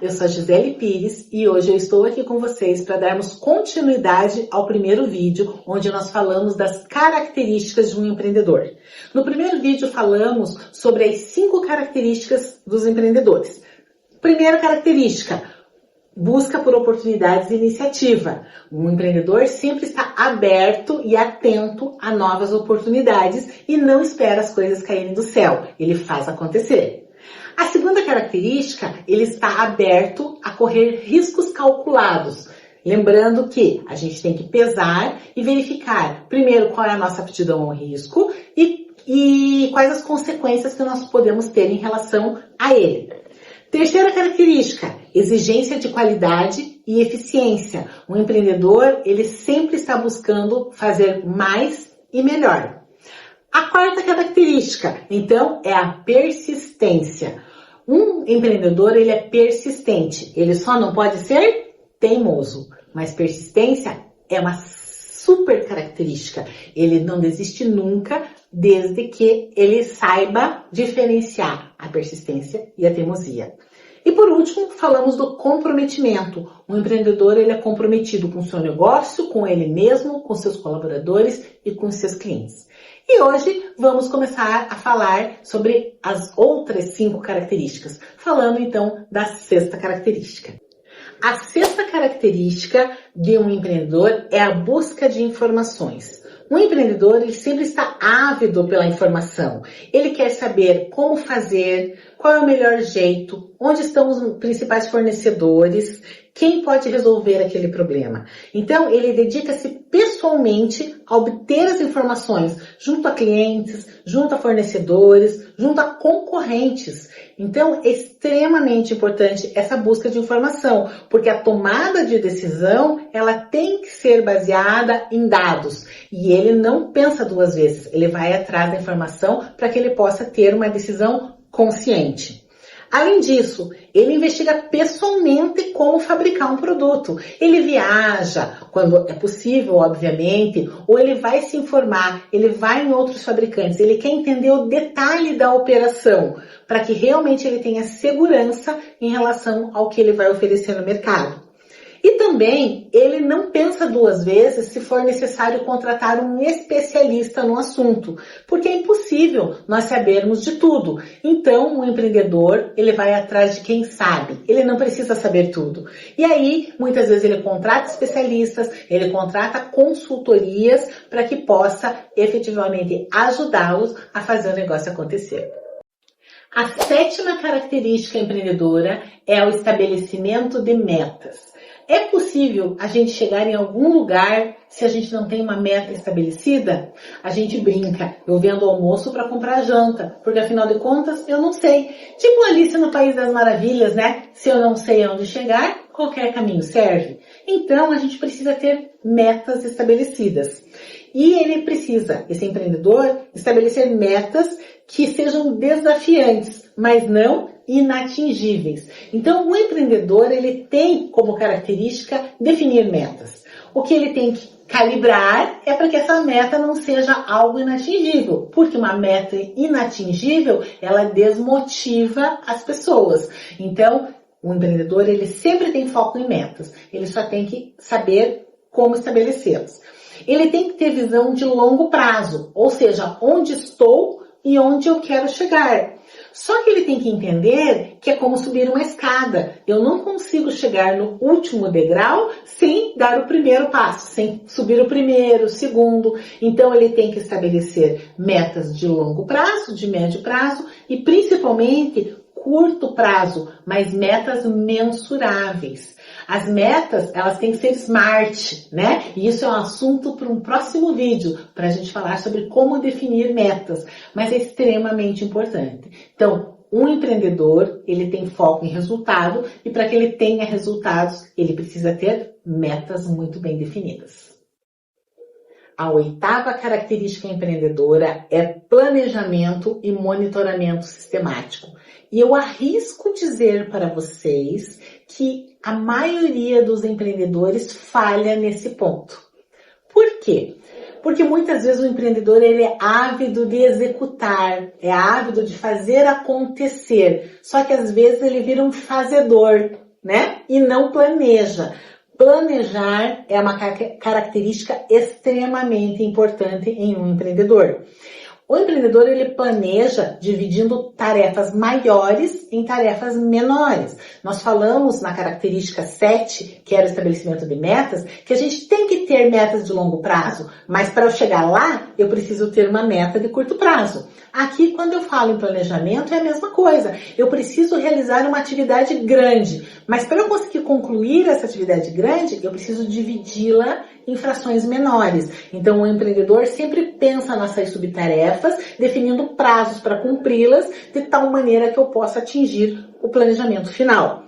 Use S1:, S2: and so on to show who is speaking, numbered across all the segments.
S1: eu sou a Gisele Pires e hoje eu estou aqui com vocês para darmos continuidade ao primeiro vídeo, onde nós falamos das características de um empreendedor. No primeiro vídeo falamos sobre as 5 características dos empreendedores. Primeira característica, busca por oportunidades e iniciativa. Um empreendedor sempre está aberto e atento a novas oportunidades e não espera as coisas caírem do céu, ele faz acontecer. A segunda característica, ele está aberto a correr riscos calculados. Lembrando que a gente tem que pesar e verificar, primeiro, qual é a nossa aptidão ao risco e quais as consequências que nós podemos ter em relação a ele. Terceira característica, exigência de qualidade e eficiência. Um empreendedor, ele sempre está buscando fazer mais e melhor. A quarta característica, então, é a persistência. Um empreendedor, ele é persistente. Ele só não pode ser teimoso, mas persistência é uma super característica. Ele não desiste nunca, desde que ele saiba diferenciar a persistência e a teimosia. E por último, falamos do comprometimento. Um empreendedor, ele é comprometido com o seu negócio, com ele mesmo, com seus colaboradores e com seus clientes. E hoje vamos começar a falar sobre as outras 5 características, falando então da sexta característica. A sexta característica de um empreendedor é a busca de informações. Um empreendedor, ele sempre está ávido pela informação. Ele quer saber como fazer, qual é o melhor jeito, onde estão os principais fornecedores, quem pode resolver aquele problema. Então, ele dedica-se pessoalmente a obter as informações junto a clientes, junto a fornecedores, junto a concorrentes. Então, é extremamente importante essa busca de informação, porque a tomada de decisão, ela tem que ser baseada em dados. E ele não pensa 2 vezes, ele vai atrás da informação para que ele possa ter uma decisão consciente. Além disso, ele investiga pessoalmente como fabricar um produto. Ele viaja, quando é possível, obviamente, ou ele vai se informar, ele vai em outros fabricantes, ele quer entender o detalhe da operação, para que realmente ele tenha segurança em relação ao que ele vai oferecer no mercado. E também, ele não pensa 2 vezes se for necessário contratar um especialista no assunto, porque é impossível nós sabermos de tudo. Então, o empreendedor, ele vai atrás de quem sabe, ele não precisa saber tudo. E aí, muitas vezes ele contrata especialistas, ele contrata consultorias para que possa efetivamente ajudá-los a fazer o negócio acontecer. A 7ª característica empreendedora é o estabelecimento de metas. É possível a gente chegar em algum lugar se a gente não tem uma meta estabelecida? A gente brinca, eu vendo almoço para comprar janta, porque afinal de contas eu não sei. Tipo Alice no País das Maravilhas, né? Se eu não sei aonde chegar, qualquer caminho serve. Então a gente precisa ter metas estabelecidas. E ele precisa, esse empreendedor, estabelecer metas que sejam desafiantes, mas não inatingíveis. Então, o empreendedor, ele tem como característica definir metas. O que ele tem que calibrar é para que essa meta não seja algo inatingível, porque uma meta inatingível, ela desmotiva as pessoas. Então, o empreendedor, ele sempre tem foco em metas, ele só tem que saber como estabelecê-las. Ele tem que ter visão de longo prazo, ou seja, onde estou e onde eu quero chegar. Só que ele tem que entender que é como subir uma escada. Eu não consigo chegar no último degrau sem dar o primeiro passo, sem subir o primeiro, o segundo. Então ele tem que estabelecer metas de longo prazo, de médio prazo e principalmente curto prazo, mas metas mensuráveis. As metas, elas têm que ser smart, né? E isso é um assunto para um próximo vídeo, para a gente falar sobre como definir metas, mas é extremamente importante. Então, um empreendedor, ele tem foco em resultado e para que ele tenha resultados, ele precisa ter metas muito bem definidas. A 8ª característica empreendedora é planejamento e monitoramento sistemático. E eu arrisco dizer para vocês que a maioria dos empreendedores falha nesse ponto. Por quê? Porque muitas vezes o empreendedor ele é ávido de executar, é ávido de fazer acontecer. Só que às vezes ele vira um fazedor. né? E não planeja. Planejar é uma característica extremamente importante em um empreendedor. O empreendedor, ele planeja dividindo tarefas maiores em tarefas menores. Nós falamos na característica 7, que era o estabelecimento de metas, que a gente tem que ter metas de longo prazo, mas para eu chegar lá, eu preciso ter uma meta de curto prazo. Aqui, quando eu falo em planejamento, é a mesma coisa. Eu preciso realizar uma atividade grande, mas para eu conseguir concluir essa atividade grande, eu preciso dividi-la em frações menores. Então, o empreendedor sempre pensa nessas subtarefas, definindo prazos para cumpri-las, de tal maneira que eu possa atingir o planejamento final.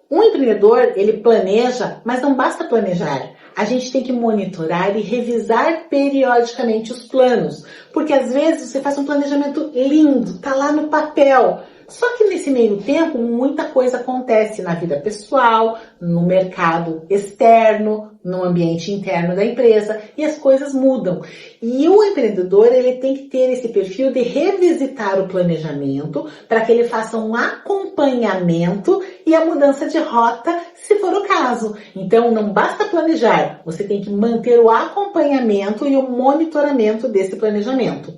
S1: Um empreendedor, ele planeja, mas não basta planejar. A gente tem que monitorar e revisar periodicamente os planos. Porque às vezes você faz um planejamento lindo, tá lá no papel. Só que nesse meio tempo, muita coisa acontece na vida pessoal, no mercado externo, no ambiente interno da empresa, e as coisas mudam. E o empreendedor, ele tem que ter esse perfil de revisitar o planejamento para que ele faça um acompanhamento e a mudança de rota, se for o caso. Então, não basta planejar, você tem que manter o acompanhamento e o monitoramento desse planejamento.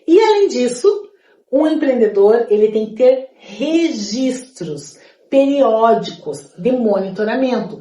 S1: E além disso, um empreendedor, ele tem que ter registros periódicos de monitoramento.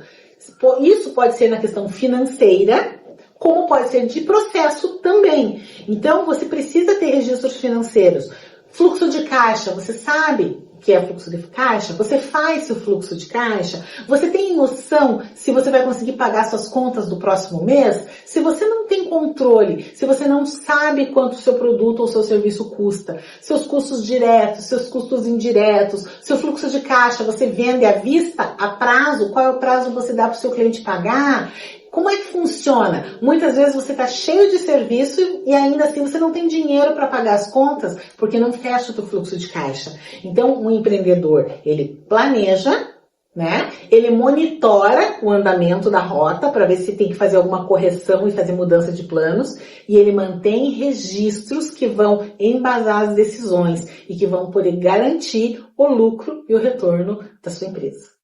S1: Isso pode ser na questão financeira, como pode ser de processo também. Então, você precisa ter registros financeiros. Fluxo de caixa, você sabe o que é fluxo de caixa? Você faz seu fluxo de caixa? Você tem noção se você vai conseguir pagar suas contas do próximo mês? Se você não tem controle, se você não sabe quanto o seu produto ou seu serviço custa, seus custos diretos, seus custos indiretos, seu fluxo de caixa, você vende à vista, a prazo, qual é o prazo que você dá para o seu cliente pagar? Como é que funciona? Muitas vezes você está cheio de serviço e ainda assim você não tem dinheiro para pagar as contas porque não fecha o teu fluxo de caixa. Então, um empreendedor, ele planeja, né? Ele monitora o andamento da rota para ver se tem que fazer alguma correção e fazer mudança de planos, e ele mantém registros que vão embasar as decisões e que vão poder garantir o lucro e o retorno da sua empresa.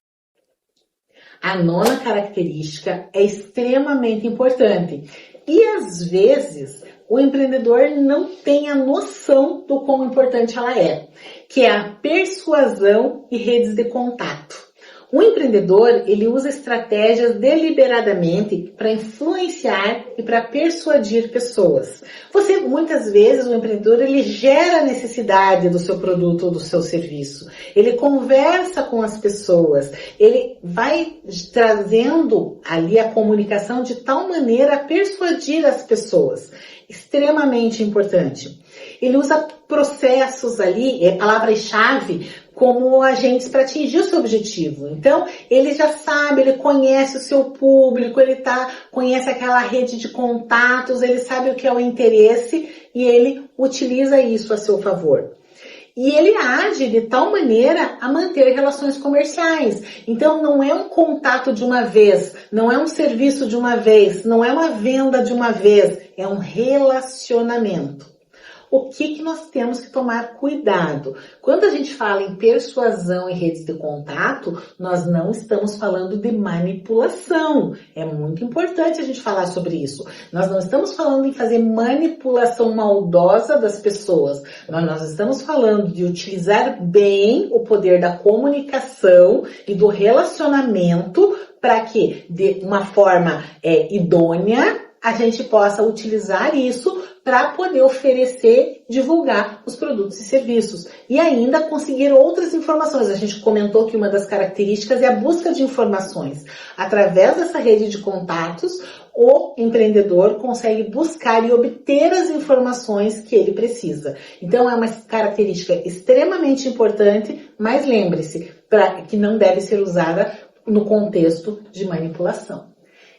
S1: A nona característica é extremamente importante e às vezes o empreendedor não tem a noção do quão importante ela é, que é a persuasão e redes de contato. O empreendedor, ele usa estratégias deliberadamente para influenciar e para persuadir pessoas. Muitas vezes, o empreendedor, ele gera a necessidade do seu produto ou do seu serviço. Ele conversa com as pessoas. Ele vai trazendo ali a comunicação de tal maneira a persuadir as pessoas. Extremamente importante. Ele usa processos ali, palavras-chave, como agentes para atingir o seu objetivo. Então, ele já sabe, ele conhece o seu público, conhece aquela rede de contatos, ele sabe o que é o interesse e ele utiliza isso a seu favor. E ele age de tal maneira a manter relações comerciais. Então, não é um contato de uma vez, não é um serviço de uma vez, não é uma venda de uma vez, é um relacionamento. O que nós temos que tomar cuidado? Quando a gente fala em persuasão e redes de contato, nós não estamos falando de manipulação. É muito importante a gente falar sobre isso. Nós não estamos falando em fazer manipulação maldosa das pessoas. Nós estamos falando de utilizar bem o poder da comunicação e do relacionamento para que, de uma forma idônea, a gente possa utilizar isso para poder oferecer, divulgar os produtos e serviços. E ainda conseguir outras informações. A gente comentou que uma das características é a busca de informações. Através dessa rede de contatos, o empreendedor consegue buscar e obter as informações que ele precisa. Então, é uma característica extremamente importante, mas lembre-se, que não deve ser usada no contexto de manipulação.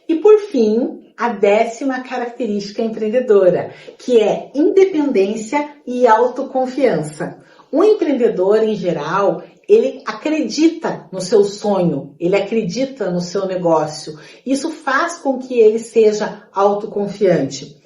S1: E por fim, a 10ª característica empreendedora, que é independência e autoconfiança. Um empreendedor, em geral, ele acredita no seu sonho, ele acredita no seu negócio. Isso faz com que ele seja autoconfiante.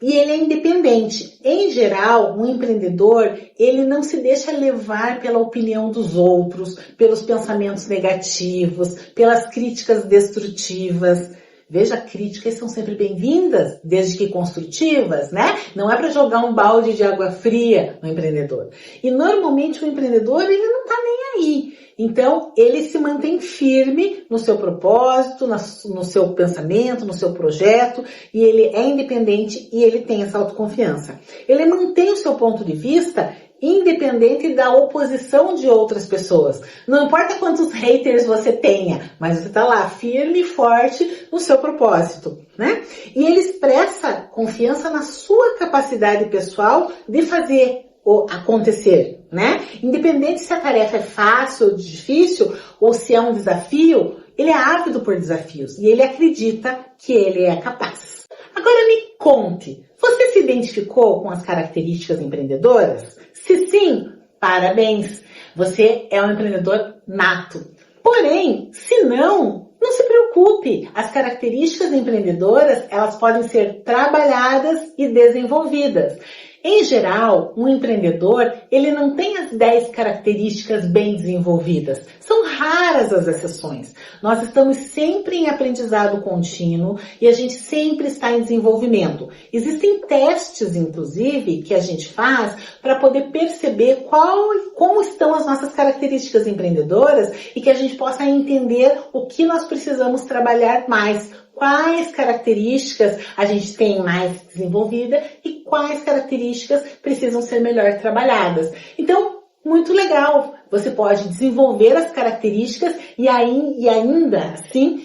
S1: e ele é independente. Em geral, um empreendedor, ele não se deixa levar pela opinião dos outros, pelos pensamentos negativos, pelas críticas destrutivas. Veja, críticas são sempre bem-vindas, desde que construtivas, né? Não é para jogar um balde de água fria no empreendedor. E normalmente o empreendedor, ele não está nem aí. Então, ele se mantém firme no seu propósito, no seu pensamento, no seu projeto, e ele é independente e ele tem essa autoconfiança. Ele mantém o seu ponto de vista independente da oposição de outras pessoas. Não importa quantos haters você tenha, mas você está lá firme e forte no seu propósito, né? E ele expressa confiança na sua capacidade pessoal de fazer acontecer, né? Independente se a tarefa é fácil ou difícil, ou se é um desafio, ele é ávido por desafios e ele acredita que ele é capaz. Agora me conte, você se identificou com as características empreendedoras? Se sim, parabéns! Você é um empreendedor nato. Porém, se não se preocupe. As características empreendedoras, elas podem ser trabalhadas e desenvolvidas. Em geral, um empreendedor, ele não tem as 10 características bem desenvolvidas. São raras as exceções. Nós estamos sempre em aprendizado contínuo e a gente sempre está em desenvolvimento. Existem testes, inclusive, que a gente faz para poder perceber como estão as nossas características empreendedoras e que a gente possa entender o que nós precisamos trabalhar mais. Quais características a gente tem mais desenvolvida e quais características precisam ser melhor trabalhadas. Então, muito legal. Você pode desenvolver as características e ainda assim,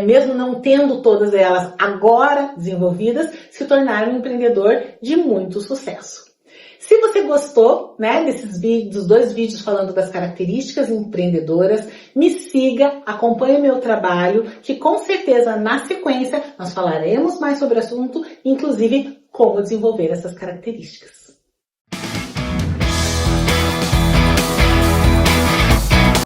S1: mesmo não tendo todas elas agora desenvolvidas, se tornar um empreendedor de muito sucesso. Se você gostou, né, dos 2 vídeos falando das características empreendedoras, me siga, acompanhe meu trabalho, que com certeza na sequência nós falaremos mais sobre o assunto, inclusive como desenvolver essas características.